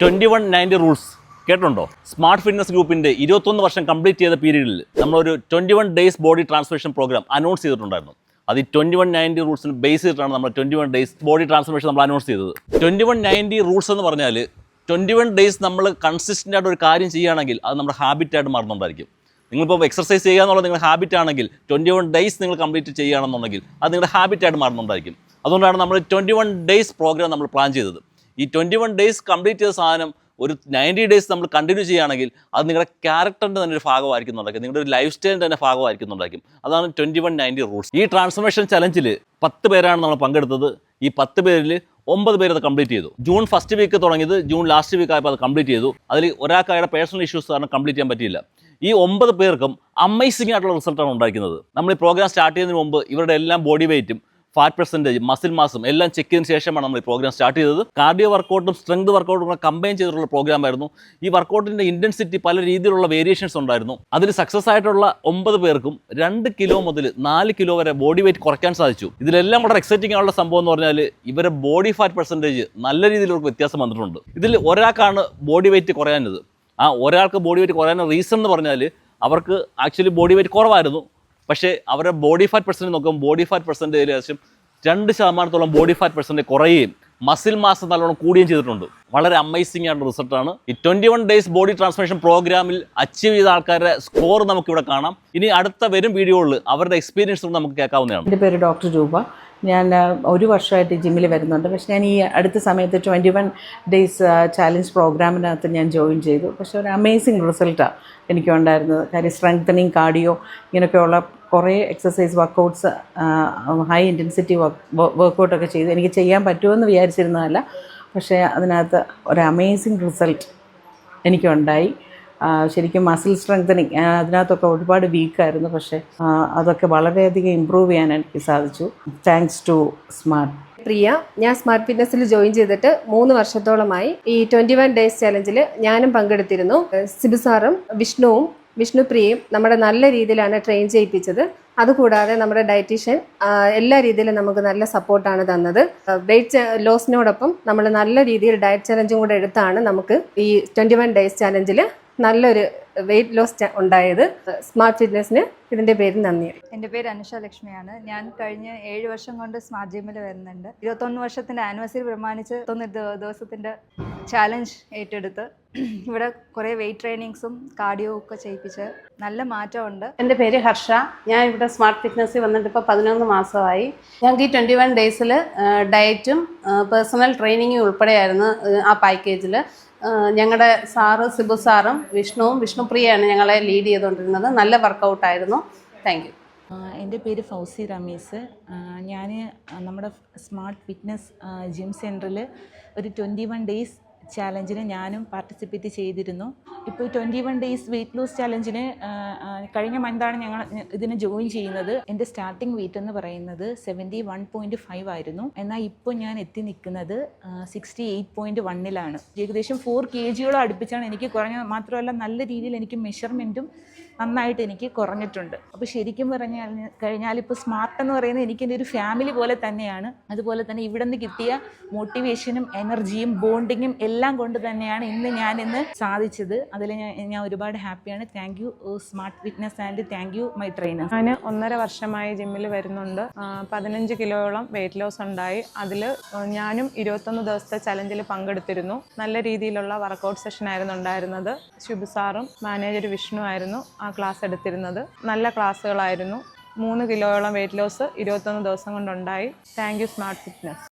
2190 rules കേട്ടുണ്ടോ? Smart fitness ഗ്രൂപ്പിൻ്റെ 21 വർഷം complete ചെയ്ത പീരീഡിൽ നമ്മളൊരു 21 days body transformation programme announce ചെയ്തിട്ടുണ്ടായിരുന്നു. അത് ഈ 2190 റൂൾസിന് ബേസ് ചെയ്തിട്ടാണ് നമ്മൾ 21 ഡേയ്സ് ബോഡി ട്രാൻസ്ഫോർമേഷൻ നമ്മൾ അനൗൺസ് ചെയ്തത്. 2190 റൂൾസ് എന്ന് പറഞ്ഞാൽ 21 ഡേയ്സ് നമ്മൾ കൺസിസ്റ്റൻ്റ് ആയിട്ട് ഒരു കാര്യം ചെയ്യുകയാണെങ്കിൽ അത് നമ്മുടെ ഹാബിറ്റായിട്ട് മാറുന്നുണ്ടായിരിക്കും. നിങ്ങളിപ്പോൾ എക്സർസൈസ് ചെയ്യുക എന്നുള്ളത് നിങ്ങളുടെ ഹാബിറ്റ് ആണെങ്കിൽ 21 ഡേയ്സ് നിങ്ങൾ കംപ്ലീറ്റ് ചെയ്യുകയാണെന്നുണ്ടെങ്കിൽ അത് നിങ്ങളുടെ ഹാബിറ്റായിട്ട് മാറുന്നുണ്ടായിരിക്കും. അതുകൊണ്ടാണ് നമ്മൾ 21 ഡേയ്സ് പ്രോഗ്രാം നമ്മൾ പ്ലാൻ ചെയ്തത്. ഈ 21 ഡേയ്സ് കംപ്ലീറ്റ് ചെയ്ത സാധനം ഒരു 90 ഡേയ്സ് നമ്മൾ കണ്ടിന്യൂ ചെയ്യുകയാണെങ്കിൽ അത് നിങ്ങളുടെ ക്യാരക്ടറിൻ്റെ തന്നെ ഒരു ഭാഗമായിരിക്കുന്നുണ്ടായിരിക്കും, നിങ്ങളുടെ ഒരു ലൈഫ് സ്റ്റൈലിൻ്റെ തന്നെ ഭാഗമായിരിക്കുന്നുണ്ടായിരിക്കും. അതാണ് 2190 റൂൾസ്. ഈ ട്രാൻസ്ഫോർമേഷൻ ചലഞ്ചിൽ 10 പേരാണ് നമ്മൾ പങ്കെടുത്തത്. ഈ 10 പേരിൽ 9 പേര് അത് കംപ്ലീറ്റ് ചെയ്തു. ജൂൺ ഫസ്റ്റ് വീക്ക് തുടങ്ങിയത് ജൂൺ ലാസ്റ്റ് വീക്ക് ആയപ്പോൾ അത് കംപ്ലീറ്റ് ചെയ്തു. അതിൽ ഒരാൾക്ക് അയാളുടെ പേഴ്സണൽ ഇഷ്യൂസ് കാരണം കംപ്ലീറ്റ് ചെയ്യാൻ പറ്റിയില്ല. ഈ 9 പേർക്കും അമേസിംഗ് ആയിട്ടുള്ള റിസൾട്ടാണ് ഉണ്ടായിരിക്കുന്നത്. നമ്മൾ ഈ പ്രോഗ്രാം സ്റ്റാർട്ട് ചെയ്യുന്നതിന് മുമ്പ് ഇവരുടെ എല്ലാം ബോഡി വെയ്റ്റും ഫാറ്റ് പെർസെൻറ്റേജ് മസിൽ മാസും എല്ലാം ചെക്ക് ചെയ്തതിന് ശേഷമാണ് നമ്മൾ ഈ പ്രോഗ്രാം സ്റ്റാർട്ട് ചെയ്തത്. കാർഡിയോ വർക്കൗട്ടും സ്ട്രെങ്ത് വർക്കൗട്ടും കൂടെ കമ്പൈൻ ചെയ്തിട്ടുള്ള പ്രോഗ്രാം ആയിരുന്നു. ഈ വർക്കൗട്ടിൻ്റെ ഇൻറ്റൻസിറ്റി പല രീതിയിലുള്ള വേരിയേഷൻസ് ഉണ്ടായിരുന്നു. അതിൽ സക്സസ് ആയിട്ടുള്ള 9 പേർക്കും 2 കിലോ മുതൽ 4 കിലോ വരെ ബോഡി വെയ്റ്റ് കുറയ്ക്കാൻ സാധിച്ചു. ഇതിലെല്ലാം വളരെ എക്സൈറ്റിംഗ് ആയിട്ടുള്ള സംഭവം എന്ന് പറഞ്ഞാൽ ഇവരെ ബോഡി ഫാറ്റ് പെർസെൻറ്റേജ് നല്ല രീതിയിലുള്ള വ്യത്യാസം വന്നിട്ടുണ്ട്. ഇതിൽ ഒരാൾക്കാണ് ബോഡി വെയ്റ്റ് കുറയാനത്. ആ ഒരാൾക്ക് ബോഡി വെയ്റ്റ് കുറയാൻ റീസൺ എന്ന് പറഞ്ഞാൽ അവർക്ക് ആക്ച്വലി ബോഡി വെയ്റ്റ് കുറവായിരുന്നു. പക്ഷേ അവരുടെ ബോഡി ഫാറ്റ് പെർസെൻറ്റേജ് നോക്കുമ്പോൾ ബോഡി ഫാറ്റ് പെർസെൻറ്റേജ് ഏകദേശം 2% ബോഡി ഫാറ്റ് പെർസെൻറ്റേജ് കുറയുകയും മസിൽ മാസ് നല്ലോണം കൂടുകയും ചെയ്തിട്ടുണ്ട്. വളരെ അമേസിംഗ് ആയിട്ടുള്ള റിസൾട്ടാണ്. ഈ 21 ഡേയ്സ് ബോഡി ട്രാൻസ്ഫോർമേഷൻ പ്രോഗ്രാമിൽ അച്ചീവ് ചെയ്ത ആൾക്കാരുടെ സ്കോർ നമുക്കിവിടെ കാണാം. ഇനി അടുത്ത വരും വീഡിയോകളിൽ അവരുടെ എക്സ്പീരിയൻസ് നമുക്ക് കേൾക്കാവുന്നതാണ്. എൻ്റെ പേര് ഡോക്ടർ രൂപ. ഞാൻ 1 വർഷമായിട്ട് ജിമ്മിൽ വരുന്നുണ്ട്. പക്ഷേ ഞാൻ ഈ അടുത്ത സമയത്ത് 21 ഡേയ്സ് ചാലഞ്ച് പ്രോഗ്രാമിനകത്ത് ഞാൻ ജോയിൻ ചെയ്തു. പക്ഷേ ഒരു അമേസിങ് റിസൾട്ടാണ് എനിക്കുണ്ടായിരുന്നത്. കാര്യം സ്ട്രെങ്തനിങ്, കാർഡിയോ ഇങ്ങനെയൊക്കെയുള്ള കുറേ എക്സസൈസ് വർക്കൗട്ട്സ്, ഹൈ ഇൻറ്റൻസിറ്റി വർക്കൗട്ടൊക്കെ ചെയ്ത് എനിക്ക് ചെയ്യാൻ പറ്റുമെന്ന് വിചാരിച്ചിരുന്നതല്ല. പക്ഷേ അതിനകത്ത് ഒരു അമേസിങ് റിസൾട്ട് എനിക്കുണ്ടായി. ശരിക്കും മസിൽ സ്ട്രെങ്തനിങ് അതിനകത്തൊക്കെ ഒരുപാട് വീക്കായിരുന്നു. പക്ഷേ അതൊക്കെ വളരെയധികം ഇമ്പ്രൂവ് ചെയ്യാൻ എനിക്ക് സാധിച്ചു. Thanks to smart. പ്രിയ, ഞാൻ സ്മാർട്ട് ഫിറ്റ്നസ്സിൽ ജോയിൻ ചെയ്തിട്ട് 3 വർഷത്തോളമായി. ഈ 21 ഡേയ്സ് ചലഞ്ചിൽ ഞാനും പങ്കെടുത്തിരുന്നു. സിബു സാറും വിഷ്ണുപ്രിയയും നമ്മുടെ നല്ല രീതിയിലാണ് ട്രെയിൻ ചെയ്യിപ്പിച്ചത്. അതുകൂടാതെ നമ്മുടെ ഡയറ്റീഷ്യൻ എല്ലാ രീതിയിലും നമുക്ക് നല്ല സപ്പോർട്ടാണ് തന്നത്. വെയിറ്റ് ലോസിനോടൊപ്പം നമ്മൾ നല്ല രീതിയിൽ ഡയറ്റ് ചലഞ്ചും കൂടെ എടുത്താണ് നമുക്ക് ഈ 21 ഡേയ്സ് ചലഞ്ചിൽ നല്ലൊരു വെയിറ്റ് ലോസ് ഉണ്ടായത്. സ്മാർട്ട് ഫിറ്റ്നസ്സിന് ഇതിൻ്റെ പേര് നന്ദി. എൻ്റെ പേര് അനുഷ ലക്ഷ്മിയാണ്. ഞാൻ കഴിഞ്ഞ 7 വർഷം കൊണ്ട് സ്മാർട്ട് ജിമ്മിൽ വരുന്നുണ്ട്. 21 വർഷത്തിൻ്റെ ആനിവേഴ്സറി പ്രമാണിച്ച് 21 ദിവസത്തിൻ്റെ ചാലഞ്ച് ഏറ്റെടുത്ത് ഇവിടെ കുറേ വെയിറ്റ് ട്രെയിനിങ്സും കാർഡിയോ ഒക്കെ ചെയ്യിപ്പിച്ച് നല്ല മാറ്റമുണ്ട്. എൻ്റെ പേര് ഹർഷ. ഞാൻ ഇവിടെ സ്മാർട്ട് ഫിറ്റ്നസ്സിൽ വന്നിട്ട് ഇപ്പോൾ 11 മാസമായി. ഞങ്ങൾക്ക് ഈ 21 ഡേയ്സിൽ ഡയറ്റും പേഴ്സണൽ ട്രെയിനിങ്ങും ഉൾപ്പെടെയായിരുന്നു ആ പാക്കേജിൽ. ഞങ്ങളുടെ സാറ് സിബു സാറും വിഷ്ണുപ്രിയയാണ് ഞങ്ങളെ ലീഡ് ചെയ്തുകൊണ്ടിരുന്നത്. നല്ല വർക്കൗട്ടായിരുന്നു. Thank you. എൻ്റെ പേര് ഫൗസി റമീസ്. ഞാൻ നമ്മുടെ സ്മാർട്ട് ഫിറ്റ്നസ് ജിം സെൻറ്ററിൽ ഒരു 21 ഡേയ്സ് ചാലഞ്ചിന് ഞാനും പാർട്ടിസിപ്പേറ്റ് ചെയ്തിരുന്നു. ഇപ്പോൾ 21 ഡേയ്സ് വെയിറ്റ് ലോസ് ചാലഞ്ചിന് കഴിഞ്ഞ മന്താണ് ഞങ്ങൾ ഇതിന് ജോയിൻ ചെയ്യുന്നത്. എൻ്റെ സ്റ്റാർട്ടിംഗ് വെയിറ്റ് എന്ന് പറയുന്നത് 71.5 ആയിരുന്നു. എന്നാൽ ഇപ്പോൾ ഞാൻ എത്തി നിൽക്കുന്നത് 68.1-ലാണ്. ഏകദേശം 4 kg അടുപ്പിച്ചാണ് എനിക്ക് കുറഞ്ഞത്. മാത്രമല്ല നല്ല രീതിയിൽ എനിക്ക് മെഷർമെൻറ്റും നന്നായിട്ട് എനിക്ക് കുറഞ്ഞിട്ടുണ്ട്. അപ്പോൾ ശരിക്കും കഴിഞ്ഞാൽ ഇപ്പോൾ സ്മാർട്ട് എന്ന് പറയുന്നത് എനിക്ക് എൻ്റെ ഒരു ഫാമിലി പോലെ തന്നെയാണ്. അതുപോലെ തന്നെ ഇവിടെ നിന്ന് കിട്ടിയ മോട്ടിവേഷനും എനർജിയും ബോണ്ടിങ്ങും എല്ലാം കൊണ്ട് തന്നെയാണ് ഇന്ന് സാധിച്ചത്. അതിൽ ഞാൻ ഒരുപാട് ഹാപ്പിയാണ്. Thank you smart fitness and thank you my trainer. ഞാൻ 1.5 വർഷമായി ജിമ്മിൽ വരുന്നുണ്ട്. 15 കിലോയോളം വെയിറ്റ് ലോസ് ഉണ്ടായി. അതിൽ ഞാനും 21 ദിവസത്തെ ചലഞ്ചിൽ പങ്കെടുത്തിരുന്നു. നല്ല രീതിയിലുള്ള വർക്കൗട്ട് സെഷനായിരുന്നു ഉണ്ടായിരുന്നത്. ശുഭ സാറും മാനേജർ വിഷ്ണു ആയിരുന്നു ആ ക്ലാസ് എടുത്തിരുന്നത്. നല്ല ക്ലാസ്സുകളായിരുന്നു. 3 കിലോയോളം വെയിറ്റ് ലോസ് 21 ദിവസം കൊണ്ടുണ്ടായി. Thank you smart fitness.